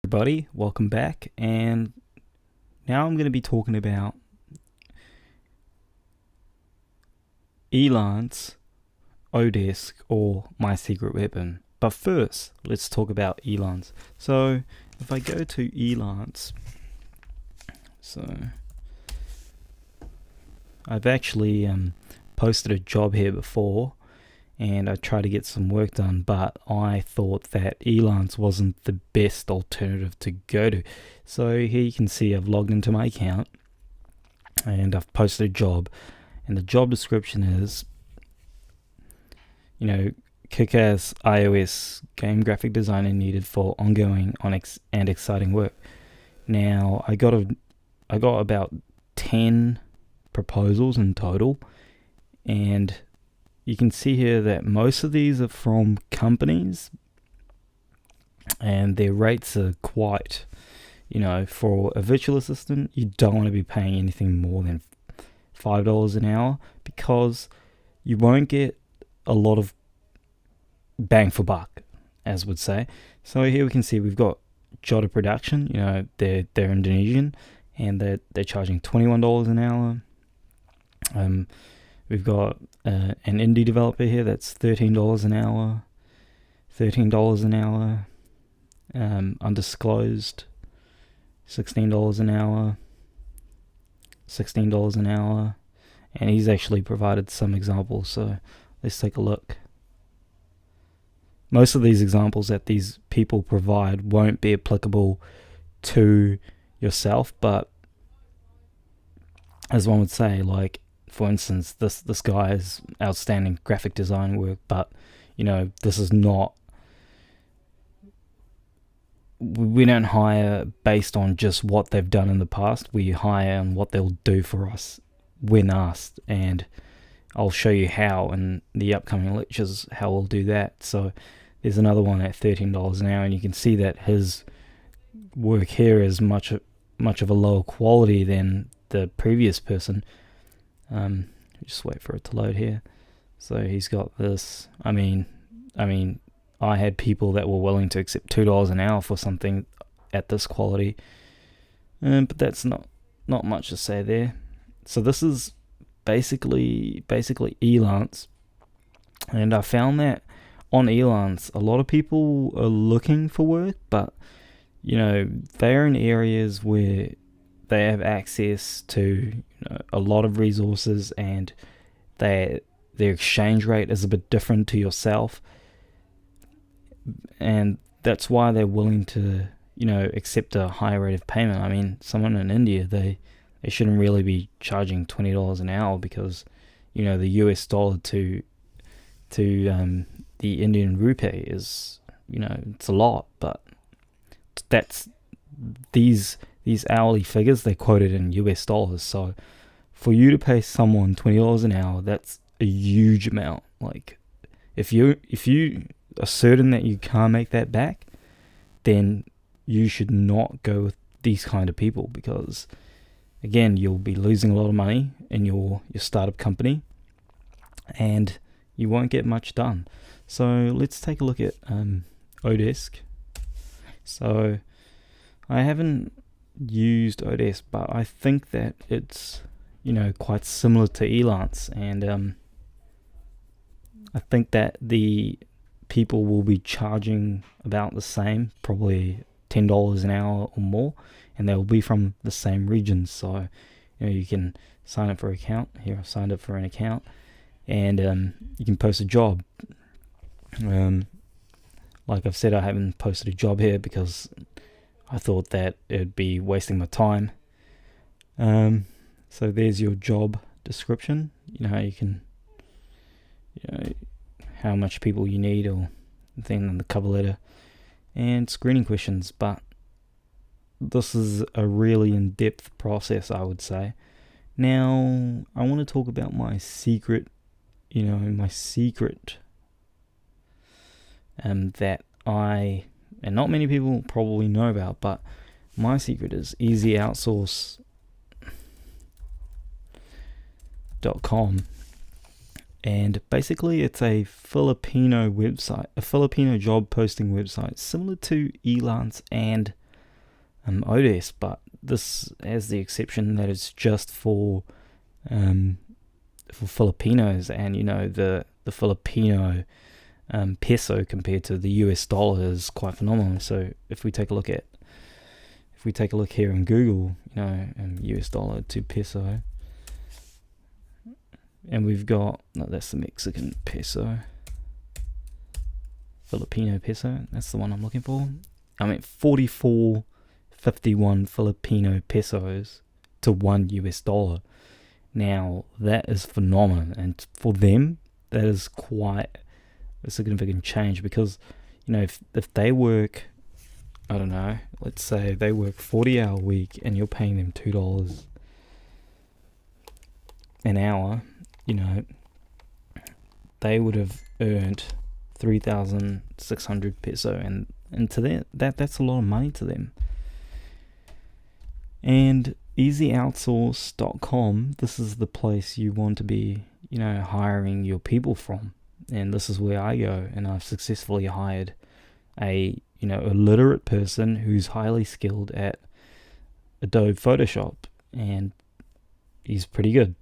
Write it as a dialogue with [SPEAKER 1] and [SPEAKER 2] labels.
[SPEAKER 1] Everybody, welcome back, and now I'm going to be talking about elance, Odesk, or my secret weapon. But first, let's talk about elance. So if I go to elance, so I've actually posted a job here before, and I tried to get some work done, but I thought that elance wasn't the best alternative to go to. So here you can see I've logged into my account and I've posted a job, and the job description is, kick-ass iOS game graphic designer needed for ongoing and exciting work. Now I got about 10 proposals in total, and you can see here that most of these are from companies, and their rates are quite, for a virtual assistant, you don't want to be paying anything more than $5 an hour, because you won't get a lot of bang for buck, as would say. So here we can see we've got Jota Production, they're Indonesian, and they're charging $21 an hour. We've got an indie developer here that's $13 an hour, $13 an hour, undisclosed, $16 an hour, $16 an hour, and he's actually provided some examples, so let's take a look. Most of these examples that these people provide won't be applicable to yourself, but as one would say, like, for instance, this guy has outstanding graphic design work, but this is not. We don't hire based on just what they've done in the past. We hire on what they'll do for us when asked, and I'll show you how in the upcoming lectures how we'll do that. So there's another one at $13 an hour, and you can see that his work here is much of a lower quality than the previous person. Just wait for it to load here. So he's got this. I mean, I had people that were willing to accept $2 an hour for something at this quality, but that's not much to say there. So this is basically elance, and I found that on elance, a lot of people are looking for work, but they're in areas where they have access to a lot of resources, and their exchange rate is a bit different to yourself, and that's why they're willing to accept a higher rate of payment. I mean, someone in India, they shouldn't really be charging $20 an hour, because the US dollar to the Indian rupee is it's a lot, but that's these hourly figures, they're quoted in US dollars. So for you to pay someone $20 an hour, that's a huge amount. Like, if you are certain that you can't make that back, then you should not go with these kind of people, because again, you'll be losing a lot of money in your startup company, and you won't get much done. So let's take a look at Odesk. So I haven't used Odesk, but I think that it's quite similar to elance, and I think that the people will be charging about the same, probably $10 an hour or more, and they will be from the same regions. So you can sign up for an account. Here I've signed up for an account, and you can post a job. Like I've said, I haven't posted a job here because I thought that it'd be wasting my time. So there's your job description. You can, how much people you need, or thing in the cover letter, and screening questions. But this is a really in-depth process, I would say. Now, I want to talk about my secret, that and not many people probably know about, but my secret is easyoutsource.com, and basically it's a Filipino website, a Filipino job posting website, similar to elance and Odes, but this has the exception that it's just for Filipinos, and the Filipino peso compared to the US dollar is quite phenomenal. So if we take a look here in Google, US dollar to peso, and we've got, no, that's the Mexican peso, Filipino peso, that's the one I'm looking for. 44.51 Filipino pesos to $1 US. Now that is phenomenal, and for them that is quite a significant change, because if they work, I don't know, let's say they work 40-hour week and you're paying them $2 an hour, they would have earned 3,600 peso, and to them that's a lot of money to them. And easyoutsource.com, this is the place you want to be hiring your people from, and this is where I go, and I've successfully hired a literate person who's highly skilled at Adobe Photoshop, and he's pretty good.